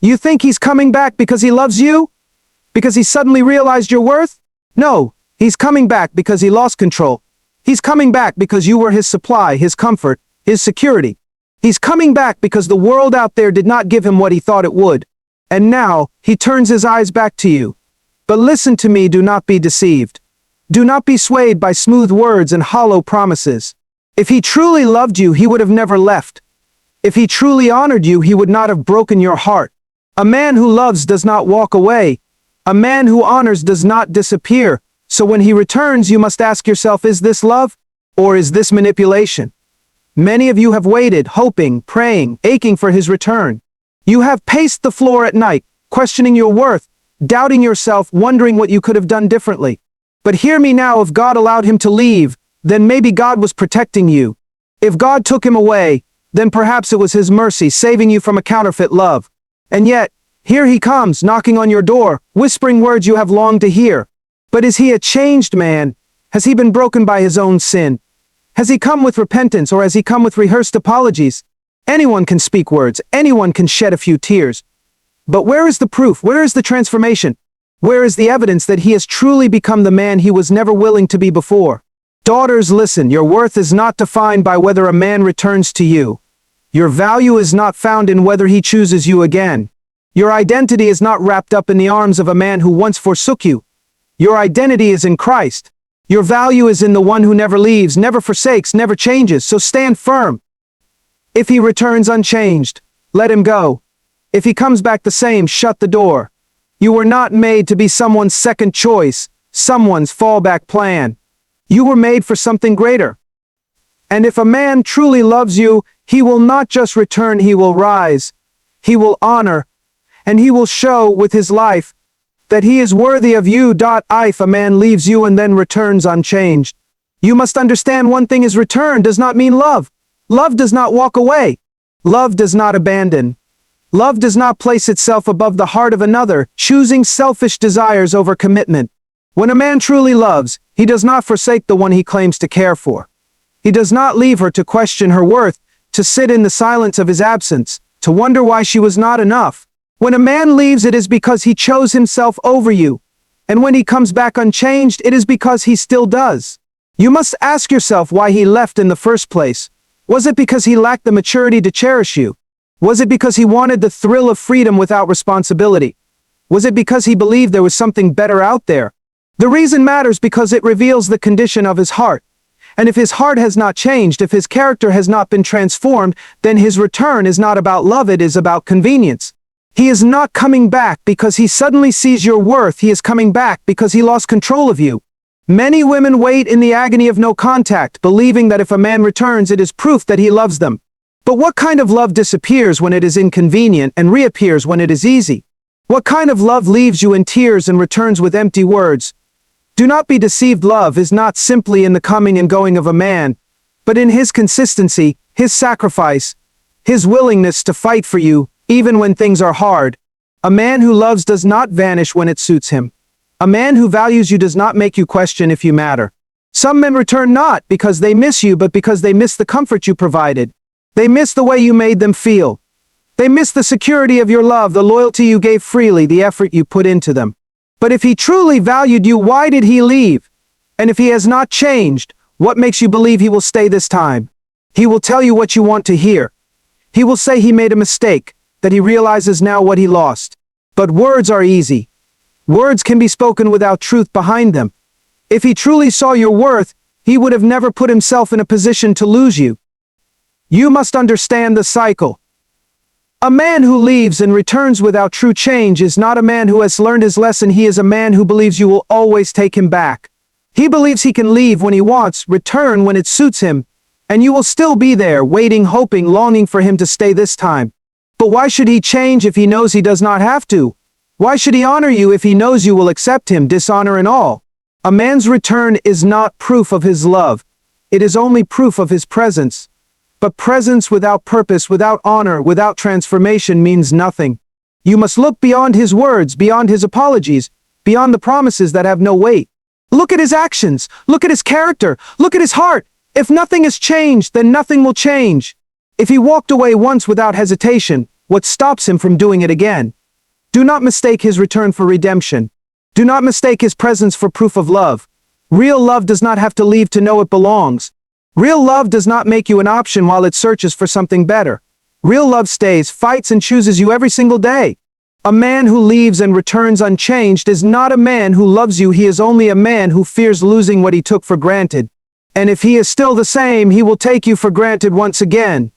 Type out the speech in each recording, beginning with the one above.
You think he's coming back because he loves you? Because he suddenly realized your worth? No, he's coming back because he lost control. He's coming back because you were his supply, his comfort, his security. He's coming back because the world out there did not give him what he thought it would. And now, he turns his eyes back to you. But listen to me, do not be deceived. Do not be swayed by smooth words and hollow promises. If he truly loved you, he would have never left. If he truly honored you, he would not have broken your heart. A man who loves does not walk away. A man who honors does not disappear. So when he returns, you must ask yourself, is this love? Or is this manipulation? Many of you have waited, hoping, praying, aching for his return. You have paced the floor at night, questioning your worth, doubting yourself, wondering what you could have done differently. But hear me now, if God allowed him to leave, then maybe God was protecting you. If God took him away, then perhaps it was his mercy saving you from a counterfeit love. And yet, here he comes, knocking on your door, whispering words you have longed to hear. But is he a changed man? Has he been broken by his own sin? Has he come with repentance, or has he come with rehearsed apologies? Anyone can speak words, anyone can shed a few tears. But where is the proof? Where is the transformation? Where is the evidence that he has truly become the man he was never willing to be before? Daughters, listen, your worth is not defined by whether a man returns to you. Your value is not found in whether he chooses you again. Your identity is not wrapped up in the arms of a man who once forsook you. Your identity is in Christ. Your value is in the one who never leaves, never forsakes, never changes, so stand firm. If he returns unchanged, let him go. If he comes back the same, shut the door. You were not made to be someone's second choice, someone's fallback plan. You were made for something greater. And if a man truly loves you, he will not just return, he will rise. He will honor, and he will show with his life that he is worthy of you. If a man leaves you and then returns unchanged, you must understand one thing: is return does not mean love. Love does not walk away. Love does not abandon. Love does not place itself above the heart of another, choosing selfish desires over commitment. When a man truly loves, he does not forsake the one he claims to care for. He does not leave her to question her worth, to sit in the silence of his absence, to wonder why she was not enough. When a man leaves, it is because he chose himself over you. And when he comes back unchanged, it is because he still does. You must ask yourself why he left in the first place. Was it because he lacked the maturity to cherish you? Was it because he wanted the thrill of freedom without responsibility? Was it because he believed there was something better out there? The reason matters because it reveals the condition of his heart. And if his heart has not changed, if his character has not been transformed, then his return is not about love, it is about convenience. He is not coming back because he suddenly sees your worth, he is coming back because he lost control of you. Many women wait in the agony of no contact, believing that if a man returns, it is proof that he loves them. But what kind of love disappears when it is inconvenient and reappears when it is easy? What kind of love leaves you in tears and returns with empty words? Do not be deceived. Love is not simply in the coming and going of a man, but in his consistency, his sacrifice, his willingness to fight for you, even when things are hard. A man who loves does not vanish when it suits him. A man who values you does not make you question if you matter. Some men return not because they miss you, but because they miss the comfort you provided. They miss the way you made them feel. They miss the security of your love, the loyalty you gave freely, the effort you put into them. But if he truly valued you, why did he leave? And if he has not changed, what makes you believe he will stay this time? He will tell you what you want to hear. He will say he made a mistake, that he realizes now what he lost. But words are easy. Words can be spoken without truth behind them. If he truly saw your worth, he would have never put himself in a position to lose you. You must understand the cycle. A man who leaves and returns without true change is not a man who has learned his lesson. He is a man who believes you will always take him back. He believes he can leave when he wants, return when it suits him, and you will still be there, waiting, hoping, longing for him to stay this time. But why should he change if he knows he does not have to? Why should he honor you if he knows you will accept him, dishonor and all? A man's return is not proof of his love. It is only proof of his presence. But presence without purpose, without honor, without transformation means nothing. You must look beyond his words, beyond his apologies, beyond the promises that have no weight. Look at his actions, look at his character, look at his heart. If nothing has changed, then nothing will change. If he walked away once without hesitation, what stops him from doing it again. Do not mistake his return for redemption. Do not mistake his presence for proof of love. Real love does not have to leave to know it belongs. Real love does not make you an option while it searches for something better. Real love stays, fights, and chooses you every single day. A man who leaves and returns unchanged is not a man who loves you. He is only a man who fears losing what he took for granted. And if he is still the same, he will take you for granted once again.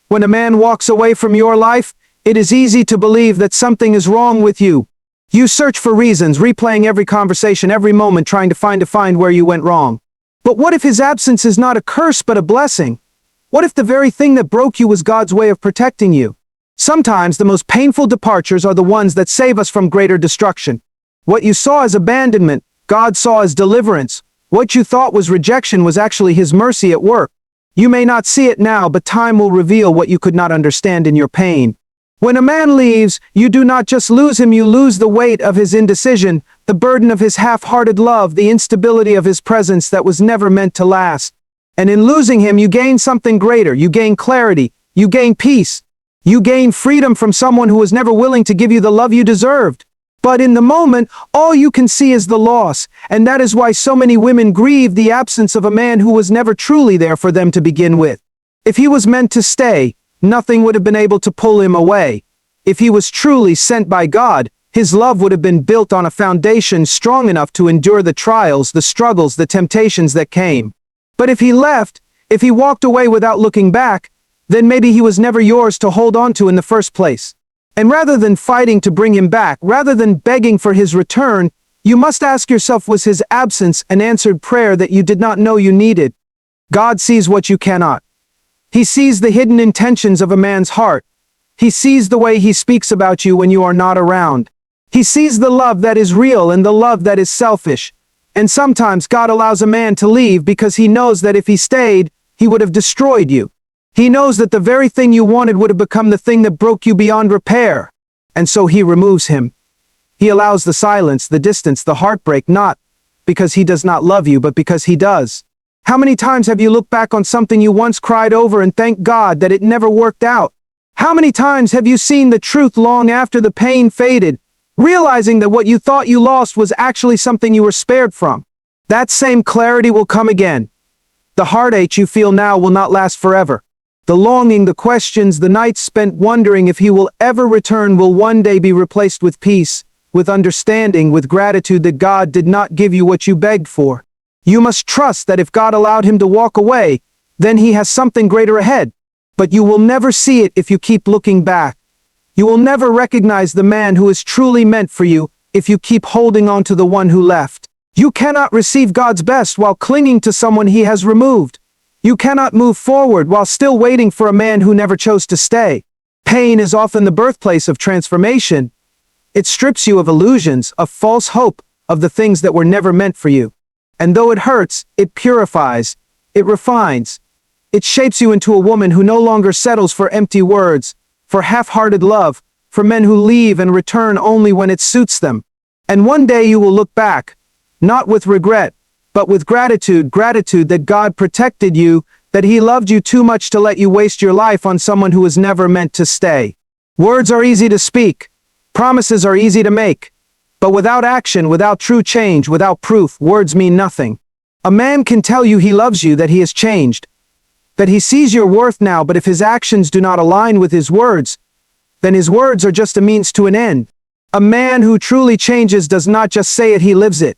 When a man walks away from your life, it is easy to believe that something is wrong with you. You search for reasons, replaying every conversation, every moment, trying to find where you went wrong. But what if his absence is not a curse but a blessing? What if the very thing that broke you was God's way of protecting you? Sometimes the most painful departures are the ones that save us from greater destruction. What you saw as abandonment, God saw as deliverance. What you thought was rejection was actually His mercy at work. You may not see it now, but time will reveal what you could not understand in your pain. When a man leaves, you do not just lose him, you lose the weight of his indecision, the burden of his half-hearted love, the instability of his presence that was never meant to last. And in losing him, you gain something greater. You gain clarity. You gain peace. You gain freedom from someone who was never willing to give you the love you deserved. But in the moment, all you can see is the loss, and that is why so many women grieve the absence of a man who was never truly there for them to begin with. If he was meant to stay, nothing would have been able to pull him away. If he was truly sent by God, his love would have been built on a foundation strong enough to endure the trials, the struggles, the temptations that came. But if he left, if he walked away without looking back, then maybe he was never yours to hold on to in the first place. And rather than fighting to bring him back, rather than begging for his return, you must ask yourself, was his absence an answered prayer that you did not know you needed? God sees what you cannot. He sees the hidden intentions of a man's heart. He sees the way he speaks about you when you are not around. He sees the love that is real and the love that is selfish. And sometimes God allows a man to leave because He knows that if he stayed, he would have destroyed you. He knows that the very thing you wanted would have become the thing that broke you beyond repair. And so He removes him. He allows the silence, the distance, the heartbreak, not because He does not love you, but because He does. How many times have you looked back on something you once cried over and thanked God that it never worked out? How many times have you seen the truth long after the pain faded, realizing that what you thought you lost was actually something you were spared from? That same clarity will come again. The heartache you feel now will not last forever. The longing, the questions, the nights spent wondering if He will ever return will one day be replaced with peace, with understanding, with gratitude that God did not give you what you begged for. You must trust that if God allowed him to walk away, then He has something greater ahead. But you will never see it if you keep looking back. You will never recognize the man who is truly meant for you if you keep holding on to the one who left. You cannot receive God's best while clinging to someone He has removed. You cannot move forward while still waiting for a man who never chose to stay. Pain is often the birthplace of transformation. It strips you of illusions, of false hope, of the things that were never meant for you. And though it hurts, it purifies, it refines. It shapes you into a woman who no longer settles for empty words, for half-hearted love, for men who leave and return only when it suits them. And one day you will look back, not with regret, but with gratitude that God protected you, that He loved you too much to let you waste your life on someone who was never meant to stay. Words are easy to speak. Promises are easy to make. But without action, without true change, without proof, words mean nothing. A man can tell you he loves you, that he has changed, that he sees your worth now, but if his actions do not align with his words, then his words are just a means to an end. A man who truly changes does not just say it, he lives it.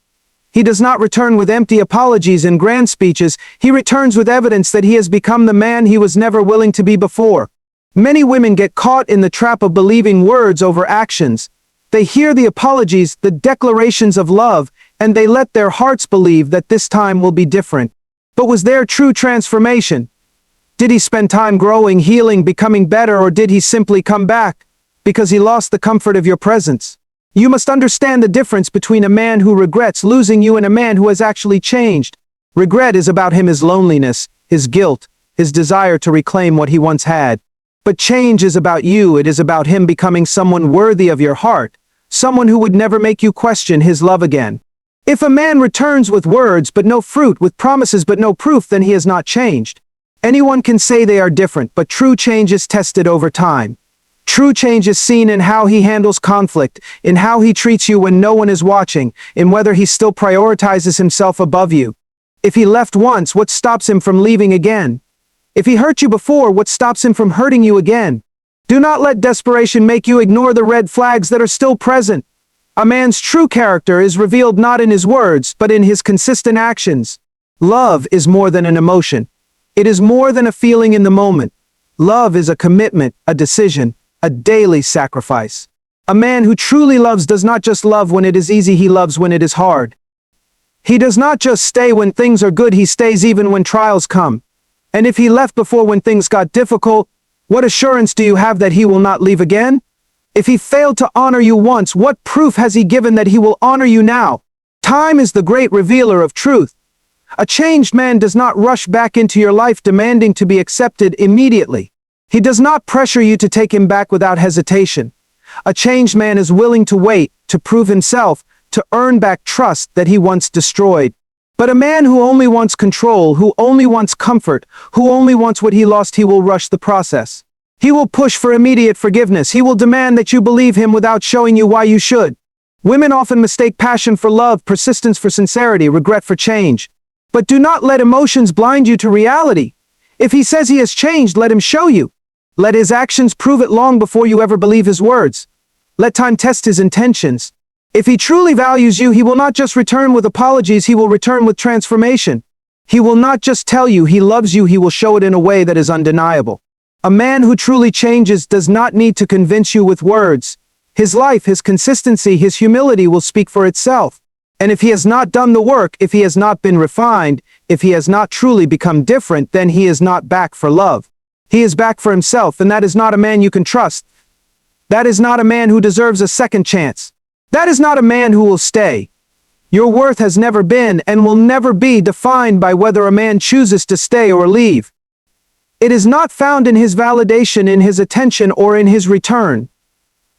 He does not return with empty apologies and grand speeches. He returns with evidence that he has become the man he was never willing to be before. Many women get caught in the trap of believing words over actions. They hear the apologies, the declarations of love, and they let their hearts believe that this time will be different. But was there true transformation? Did he spend time growing, healing, becoming better, or did he simply come back because he lost the comfort of your presence? You must understand the difference between a man who regrets losing you and a man who has actually changed. Regret is about his loneliness, his guilt, his desire to reclaim what he once had. But change is about you. It is about him becoming someone worthy of your heart, someone who would never make you question his love again. If a man returns with words but no fruit, with promises but no proof, then he has not changed. Anyone can say they are different, but true change is tested over time. True change is seen in how he handles conflict, in how he treats you when no one is watching, in whether he still prioritizes himself above you. If he left once, what stops him from leaving again? If he hurt you before, what stops him from hurting you again? Do not let desperation make you ignore the red flags that are still present. A man's true character is revealed not in his words, but in his consistent actions. Love is more than an emotion. It is more than a feeling in the moment. Love is a commitment, a decision, a daily sacrifice. A man who truly loves does not just love when it is easy, he loves when it is hard. He does not just stay when things are good, he stays even when trials come. And if he left before when things got difficult, what assurance do you have that he will not leave again? If he failed to honor you once, what proof has he given that he will honor you now? Time is the great revealer of truth. A changed man does not rush back into your life demanding to be accepted immediately. He does not pressure you to take him back without hesitation. A changed man is willing to wait, to prove himself, to earn back trust that he once destroyed. But a man who only wants control, who only wants comfort, who only wants what he lost, he will rush the process. He will push for immediate forgiveness. He will demand that you believe him without showing you why you should. Women often mistake passion for love, persistence for sincerity, regret for change. But do not let emotions blind you to reality. If he says he has changed, let him show you. Let his actions prove it long before you ever believe his words. Let time test his intentions. If he truly values you, he will not just return with apologies, he will return with transformation. He will not just tell you he loves you, he will show it in a way that is undeniable. A man who truly changes does not need to convince you with words. His life, his consistency, his humility will speak for itself. And if he has not done the work, if he has not been refined, if he has not truly become different, then he is not back for love. He is back for himself, and that is not a man you can trust. That is not a man who deserves a second chance. That is not a man who will stay. Your worth has never been and will never be defined by whether a man chooses to stay or leave. It is not found in his validation, in his attention, or in his return.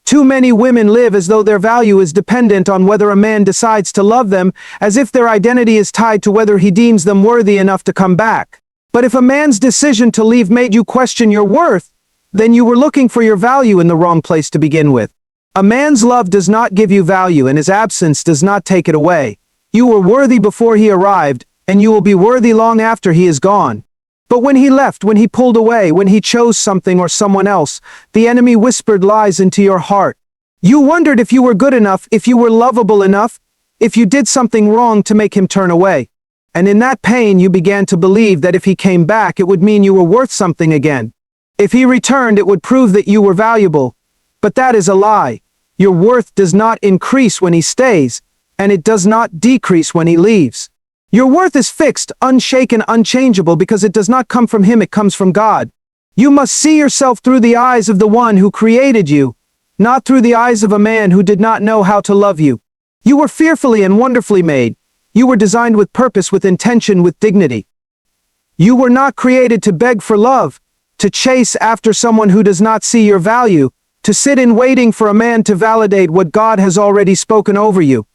Too many women live as though their value is dependent on whether a man decides to love them, as if their identity is tied to whether he deems them worthy enough to come back. But if a man's decision to leave made you question your worth, then you were looking for your value in the wrong place to begin with. A man's love does not give you value, and his absence does not take it away. You were worthy before he arrived, and you will be worthy long after he is gone. But when he left, when he pulled away, when he chose something or someone else, the enemy whispered lies into your heart. You wondered if you were good enough, if you were lovable enough, if you did something wrong to make him turn away. And in that pain you began to believe that if he came back it would mean you were worth something again. If he returned it would prove that you were valuable. But that is a lie. Your worth does not increase when he stays, and it does not decrease when he leaves. Your worth is fixed, unshaken, unchangeable because it does not come from him, it comes from God. You must see yourself through the eyes of the one who created you, not through the eyes of a man who did not know how to love you. You were fearfully and wonderfully made. You were designed with purpose, with intention, with dignity. You were not created to beg for love, to chase after someone who does not see your value, to sit in waiting for a man to validate what God has already spoken over you.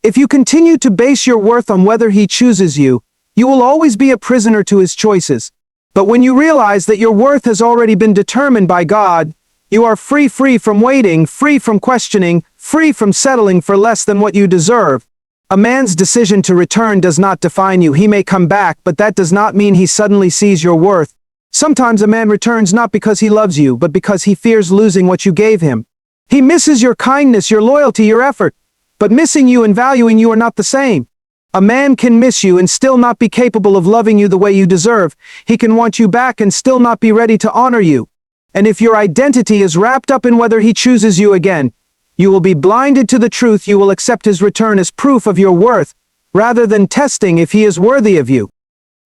If you continue to base your worth on whether he chooses you, you will always be a prisoner to his choices. But when you realize that your worth has already been determined by God, you are free from waiting, free from questioning, free from settling for less than what you deserve. A man's decision to return does not define you. He may come back, but that does not mean he suddenly sees your worth. Sometimes a man returns not because he loves you, but because he fears losing what you gave him. He misses your kindness, your loyalty, your effort. But missing you and valuing you are not the same. A man can miss you and still not be capable of loving you the way you deserve. He can want you back and still not be ready to honor you. And if your identity is wrapped up in whether he chooses you again, you will be blinded to the truth. You will accept his return as proof of your worth, rather than testing if he is worthy of you.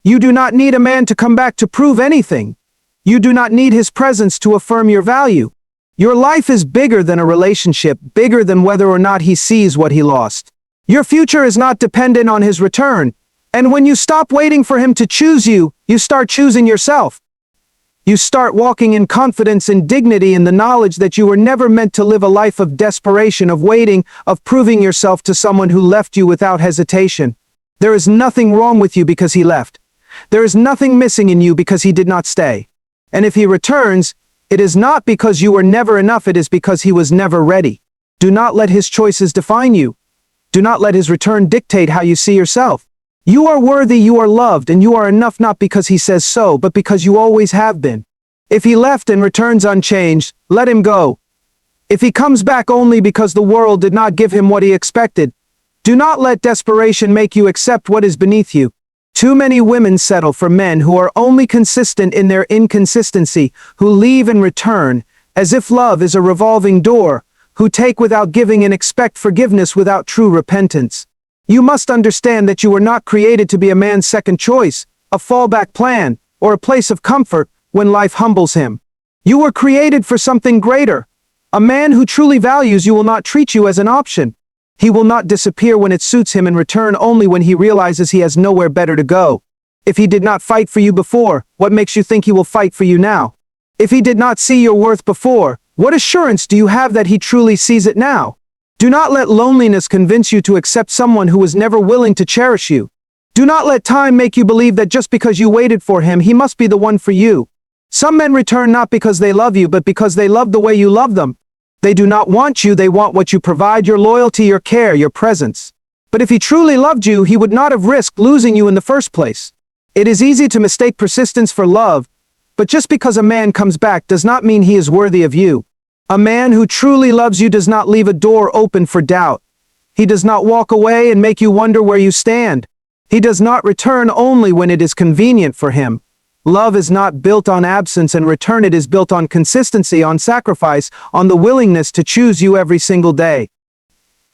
You do not need a man to come back to prove anything. You do not need his presence to affirm your value. Your life is bigger than a relationship, bigger than whether or not he sees what he lost. Your future is not dependent on his return. And when you stop waiting for him to choose you, you start choosing yourself. You start walking in confidence and dignity in the knowledge that you were never meant to live a life of desperation, of waiting, of proving yourself to someone who left you without hesitation. There is nothing wrong with you because he left. There is nothing missing in you because he did not stay. And if he returns, It is not because you were never enough, it is because he was never ready. Do not let his choices define you. Do not let his return dictate how you see yourself. You are worthy, you are loved, and you are enough not because he says so, but because you always have been. If he left and returns unchanged, let him go. If he comes back only because the world did not give him what he expected, do not let desperation make you accept what is beneath you. Too many women settle for men who are only consistent in their inconsistency, who leave and return, as if love is a revolving door, who take without giving and expect forgiveness without true repentance. You must understand that you were not created to be a man's second choice, a fallback plan, or a place of comfort when life humbles him. You were created for something greater. A man who truly values you will not treat you as an option. He will not disappear when it suits him and return only when he realizes he has nowhere better to go. If he did not fight for you before, what makes you think he will fight for you now? If he did not see your worth before, what assurance do you have that he truly sees it now? Do not let loneliness convince you to accept someone who was never willing to cherish you. Do not let time make you believe that just because you waited for him, he must be the one for you. Some men return not because they love you, but because they love the way you love them. They do not want you, they want what you provide, your loyalty, your care, your presence. But if he truly loved you, he would not have risked losing you in the first place. It is easy to mistake persistence for love, but just because a man comes back does not mean he is worthy of you. A man who truly loves you does not leave a door open for doubt. He does not walk away and make you wonder where you stand. He does not return only when it is convenient for him. Love is not built on absence and return, it is built on consistency, on sacrifice, on the willingness to choose you every single day.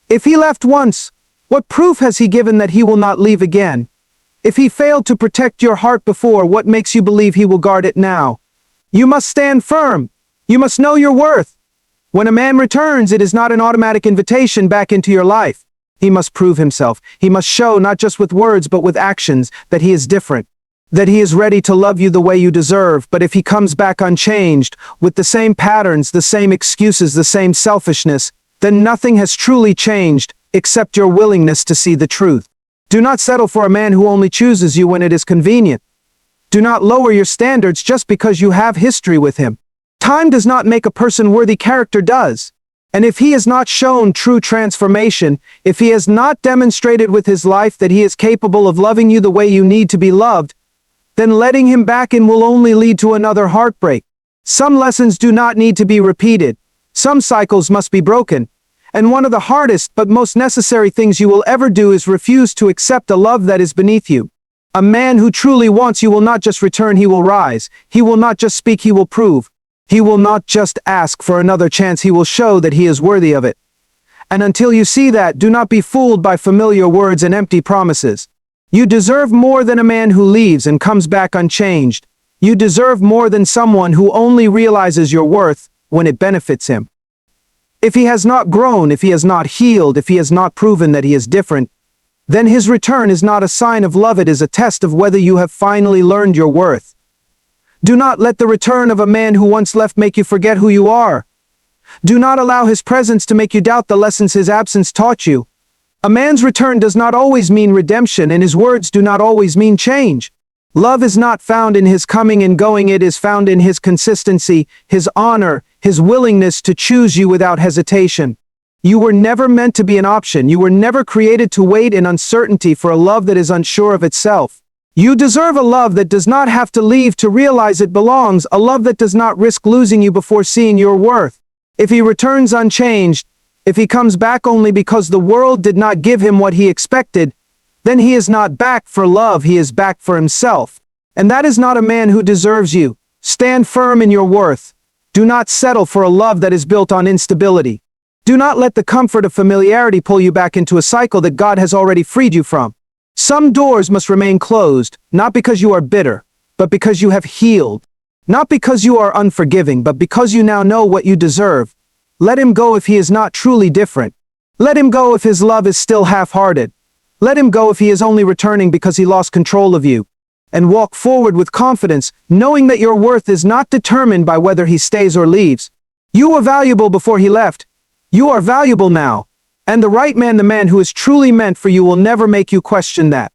If he left once, what proof has he given that he will not leave again? If he failed to protect your heart before, what makes you believe he will guard it now? You must stand firm. You must know your worth. When a man returns, it is not an automatic invitation back into your life. He must prove himself. He must show, not just with words but with actions, that he is different. That he is ready to love you the way you deserve. But if he comes back unchanged, with the same patterns, the same excuses, the same selfishness, then nothing has truly changed, except your willingness to see the truth. Do not settle for a man who only chooses you when it is convenient. Do not lower your standards just because you have history with him. Time does not make a person worthy, character does. And if he has not shown true transformation, if he has not demonstrated with his life that he is capable of loving you the way you need to be loved, then letting him back in will only lead to another heartbreak. Some lessons do not need to be repeated. Some cycles must be broken. And one of the hardest but most necessary things you will ever do is refuse to accept a love that is beneath you. A man who truly wants you will not just return, he will rise. He will not just speak, he will prove. He will not just ask for another chance, he will show that he is worthy of it. And until you see that, do not be fooled by familiar words and empty promises. You deserve more than a man who leaves and comes back unchanged. You deserve more than someone who only realizes your worth when it benefits him. If he has not grown, if he has not healed, if he has not proven that he is different, then his return is not a sign of love, it is a test of whether you have finally learned your worth. Do not let the return of a man who once left make you forget who you are. Do not allow his presence to make you doubt the lessons his absence taught you. A man's return does not always mean redemption, and his words do not always mean change. Love is not found in his coming and going, it is found in his consistency, his honor, his willingness to choose you without hesitation. You were never meant to be an option. You were never created to wait in uncertainty for a love that is unsure of itself. You deserve a love that does not have to leave to realize it belongs, a love that does not risk losing you before seeing your worth. If he returns unchanged, if he comes back only because the world did not give him what he expected, then he is not back for love, he is back for himself. And that is not a man who deserves you. Stand firm in your worth. Do not settle for a love that is built on instability. Do not let the comfort of familiarity pull you back into a cycle that God has already freed you from. Some doors must remain closed, not because you are bitter, but because you have healed. Not because you are unforgiving, but because you now know what you deserve. Let him go if he is not truly different. Let him go if his love is still half-hearted. Let him go if he is only returning because he lost control of you. And walk forward with confidence, knowing that your worth is not determined by whether he stays or leaves. You were valuable before he left. You are valuable now. And the right man, the man who is truly meant for you, will never make you question that.